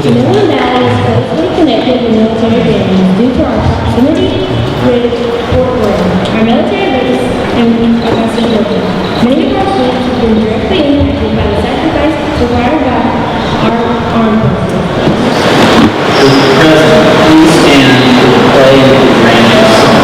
The Midland Valley is closely connected to military families due to our proximity with Fort Worth, our military base, and Augusta, Georgia. Many of our students have been directly impacted by the sacrifice required by our armed forces. President, please stand for the pledge of the Grand Song.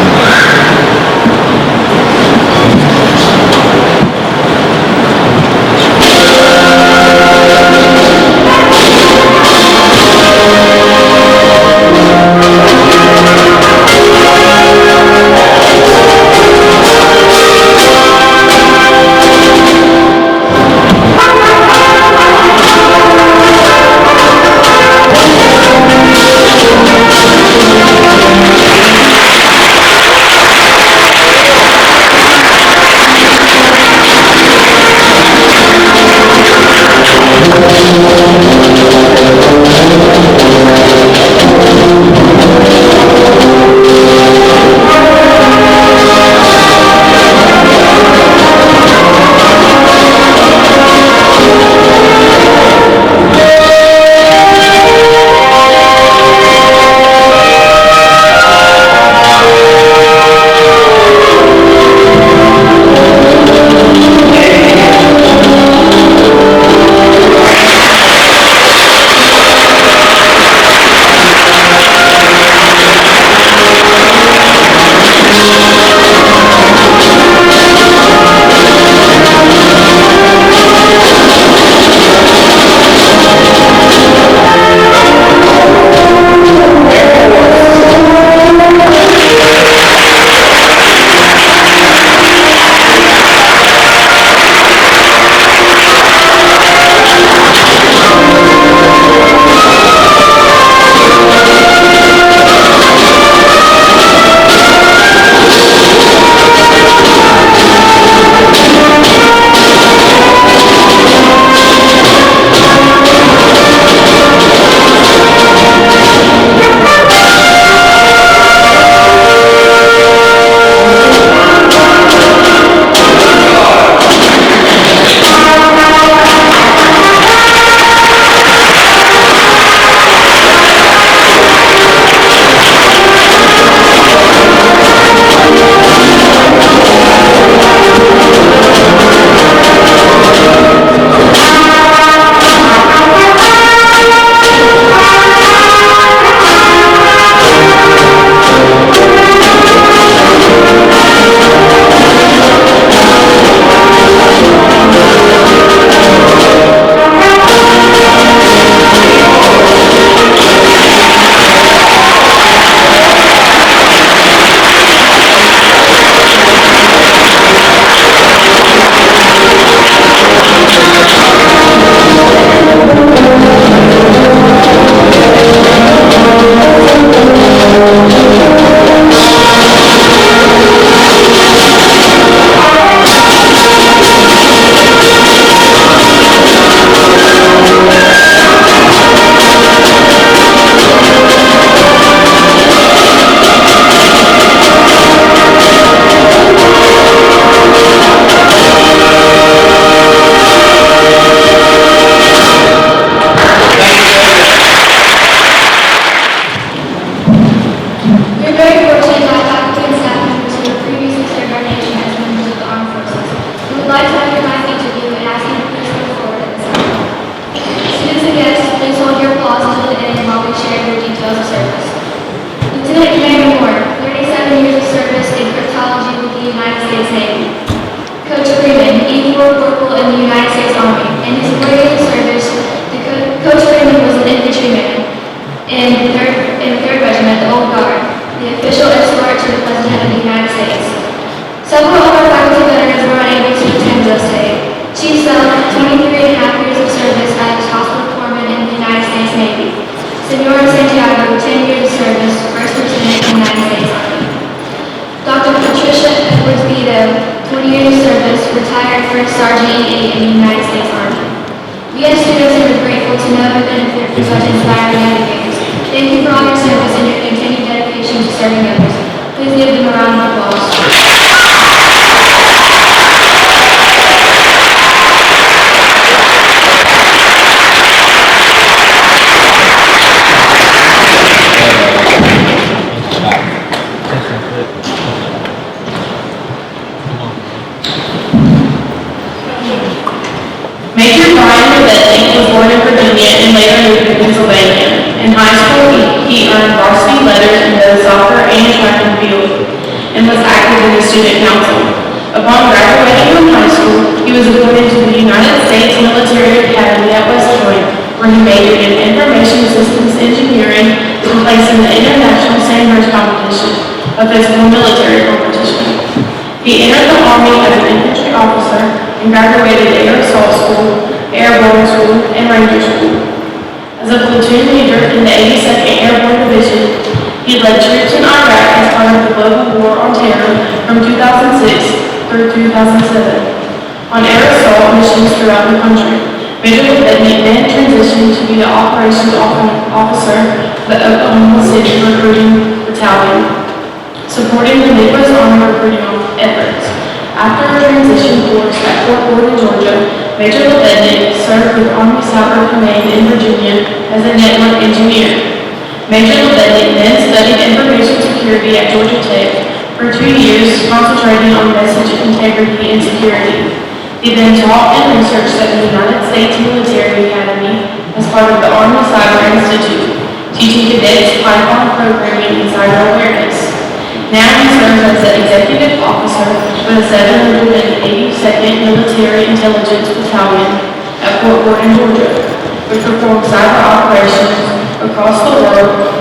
Thank you for all your service and your continued dedication to serving others. Please give them a round of applause. Major Brian Medley was born in Virginia and later moved to Pennsylvania. In high school, he earned varsity letters in both soccer and track and field, and was active in the student council. Upon graduating from high school, he was appointed to the United States Military Academy at West Point, where he majored in Information Systems Engineering and placed in the International Sandhurst Competition, a physical military competition. He entered the Army as an infantry officer and graduated Air Assault School, Airborne School, and Ranger School. As a platoon leader in the 82nd Airborne Division, he led troops in Iraq as part of the Global War on Terror from 2006 through 2007 on air assault missions throughout the country. Major Medley then transitioned to be the operations officer for the Oklahoma City Recruiting Battalion, supporting the Midwest Army recruiting efforts. After a transition course at Fort Gordon, Georgia, Major Medley served with Army Cyber Command in Virginia as a network engineer. Major Medley then studied information security at Georgia Tech for 2 years, concentrating on message integrity and security. He then taught and researched at the United States Military Academy as part of the Army Cyber Institute, teaching cadets Python programming and cyber awareness. Now he serves as the executive officer for the 782nd Military Intelligence Battalion at Fort Gordon, Georgia, which performs cyber operations across the world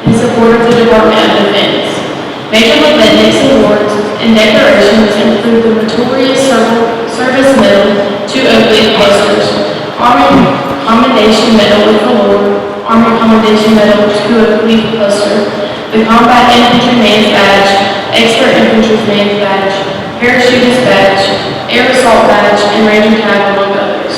in support of the Department of Defense. Major Medley's awards and decorations include the Meritorious Service Medal, 2 Oak-Leaf posters, Army Commendation Medal with Award, Army Commendation Medal, 2 Oak-Leaf poster, the Combat Infantryman's Badge, Expert Infantryman's Badge, Parachutist Badge, Air Assault Badge, and Ranger Tag, among others.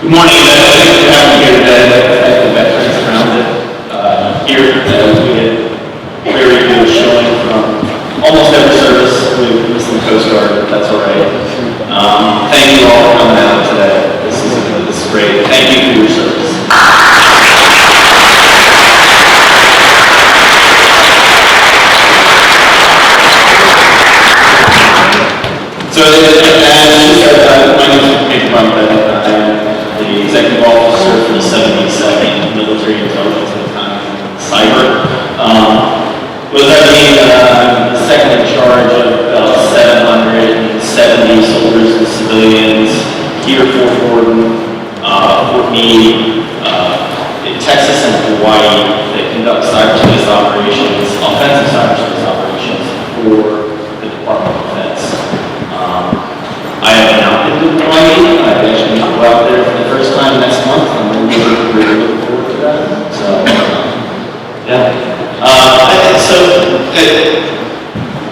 Good morning, good to have you here today. Thank the veterans around it. Here, we get very good showing from almost every service. We missed the Coast Guard, but that's all right. Thank you all for coming out today. This is great. Thank you for your service. So, as she said, my name is Major Brian Medley. I am the executive officer for the 72nd Military Intelligence Battalion, Cyber. What does that mean? I'm the second in charge of about 770 soldiers and civilians here at Fort Gordon, Fort Meade, in Texas and Hawaii that conduct cyberspace operations, offensive cyberspace operations for the Department of Defense. I have now been to Hawaii. I actually go out there for the first time next month. I'm really looking forward to that. So, yeah.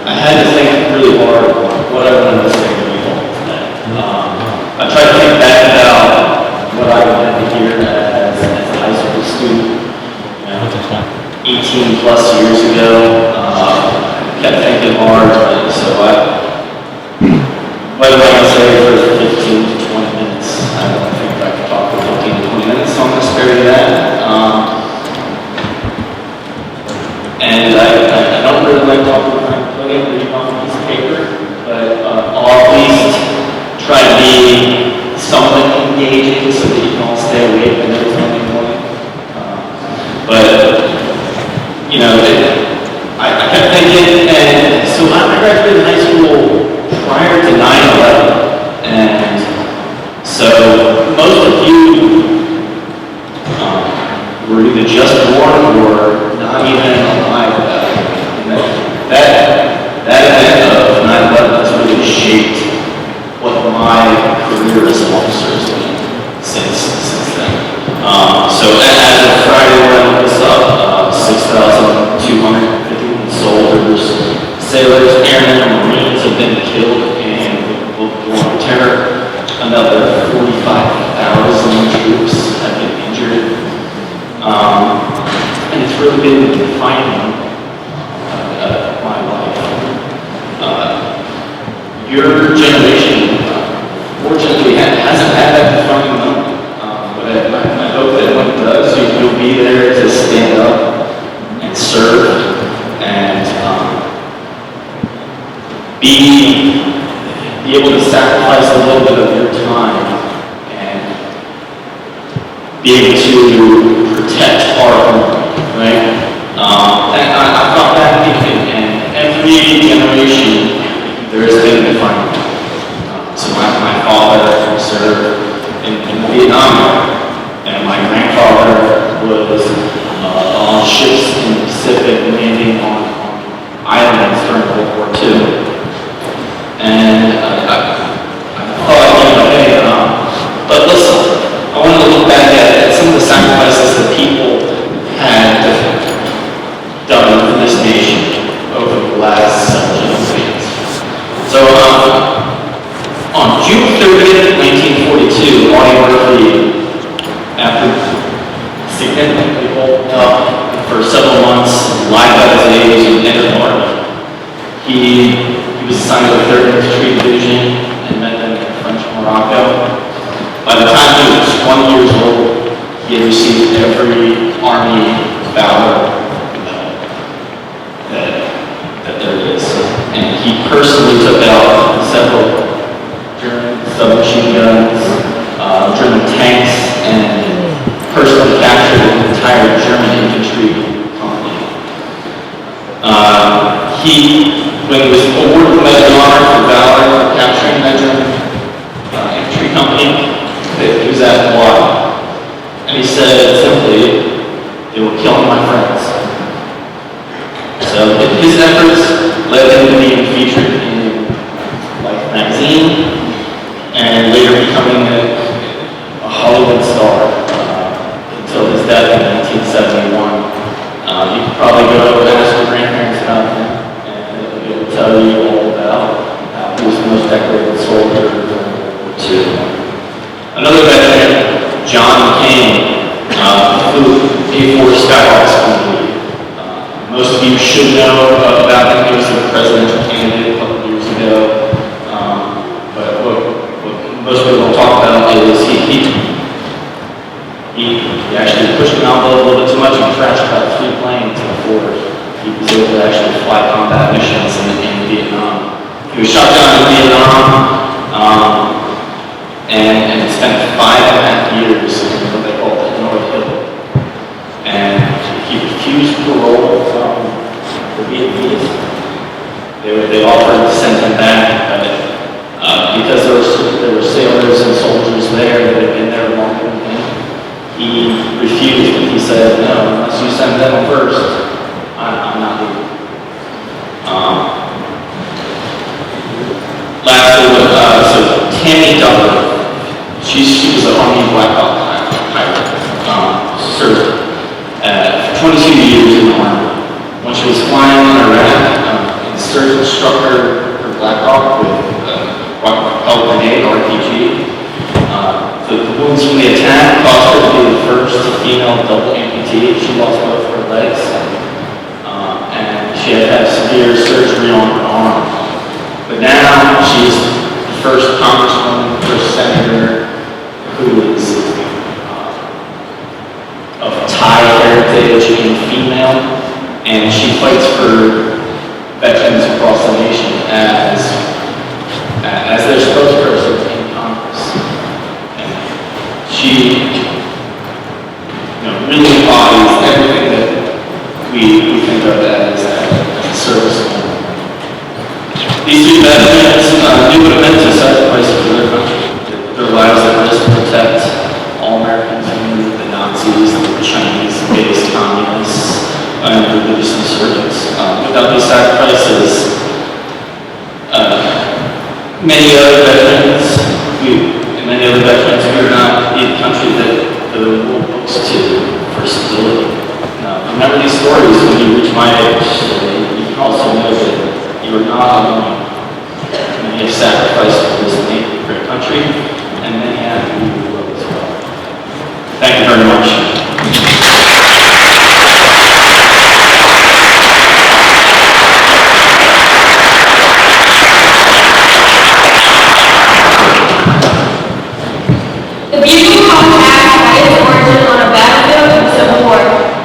I had to think really hard what I wanted to say to people today. I tried to think back about what I wanted to hear as a high school student, 18 plus years ago. Kept thinking hard, so what am I going to say for 15 to 20 minutes? I don't think I can talk for 15 to 20 minutes, so I'm going to spare you that. And I don't really like talking behind the podium, reading off a piece of paper, but I'll at least try to be somewhat engaging so that you can all stay awake and every Monday morning. But, you know, I kept thinking, and so I graduated high school prior to 9/11, and so most of you were either just born or not even alive at that point. That event of 9/11 has really shaped what my career as an officer has been since then. So as of Friday when I looked this up, 6,251 soldiers, sailors, airmen, and Marines have been killed in the War on Terror. Another 45,000 troops have been injured. And it's really been defining my life. Your generation, fortunately, hasn't had that defining moment. But I hope that when it does, you be able to protect our home, right? And I thought that and every generation there has been a defining moment. So my father served in Vietnam, and my grandfather was on ships in the Pacific, landing on islands during World War II. And I thought, hey, but listen, I want to look back at some of the sacrifices that people had done for this nation over the last several generations. So on June 30th, 1942, Audie Murphy, after significantly holed up for several months, lied about his age, and entered the Army. He was assigned to the 3rd Infantry Division in Midland, French Morocco. By the time he was 20 years old, he had received every Army valor that there is. And he personally took out several German submachine guns, German tanks, and personally captured an entire German infantry company. When he was awarded the Medal of Honor for valor for capturing that German infantry company, he was asked why. And he said simply, they were killing my friends. So his efforts led him to being featured in Life magazine, and later becoming a Hollywood star until his death in 1971. You could probably go and ask your grandparents about him, and they will tell you all about how he was the most decorated soldier during World War II. Another veteran, John McCain, flew A4 Skyhawks on the most of you should know about him. He was a presidential candidate a couple of years ago. But what most people don't talk about is he actually pushed the envelope a little bit too much and crashed about 3 planes before he was able to actually fly combat missions in Vietnam. He was shot down in Vietnam and spent 5.5 years in what they call the North Hill. And he refused parole from the Vietnamese. They offered to send him back, but because there were sailors and soldiers there that had been there longer than him, he refused, and he said, no, unless you send them first, I'm not leaving. Lastly, so Tammy Duffy, she was an Army Black Hawk pilot, served for 22 years in the Army. When she was flying in Iraq, an insurgent struck her Black Hawk with rocket grenade, RPG. The wounds from the attack caused her to be the first female double amputee. She lost both her legs, and she had had severe surgery on her arm. But now she's the first congresswoman, the first senator who is of Thai heritage and female, and she fights for veterans across the nation as their spokesperson in Congress. And she really embodies everything that we think of as a service. These 2 veterans knew what it meant to sacrifice for their country, their lives at risk to protect all Americans from the Nazis, the Chinese-based communists, and religious insurgents. Without these sacrifices, many other veterans, we are not the country that the world looks to for stability. Remember these stories when you reach my age. You can also know that you are not alone. Many have sacrificed for this great country, and many have you will as well. Thank you very much. The Bugle Compact had its origin on a battlefield of the Civil War.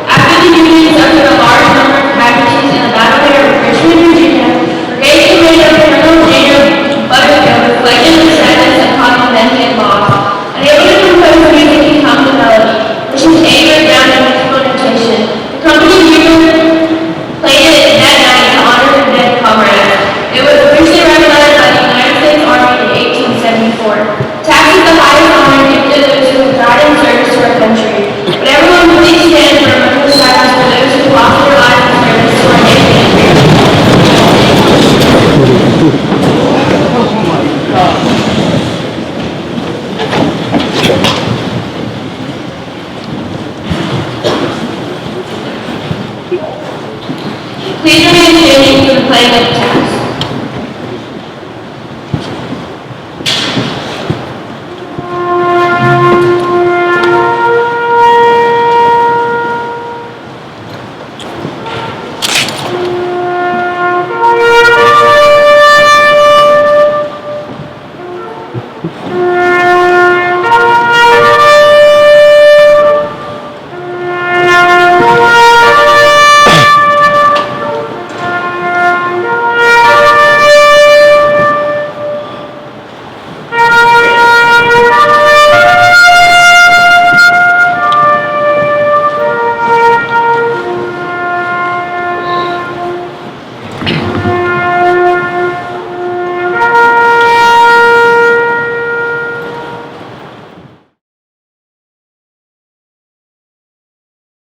After the Union suffered a large number of casualties in the Battle of Richmond, Virginia, Brigade Commander Colonel Jacob Butterfield reflected the sadness upon the men he had lost. Unable to compose music, he hummed the melody. playing with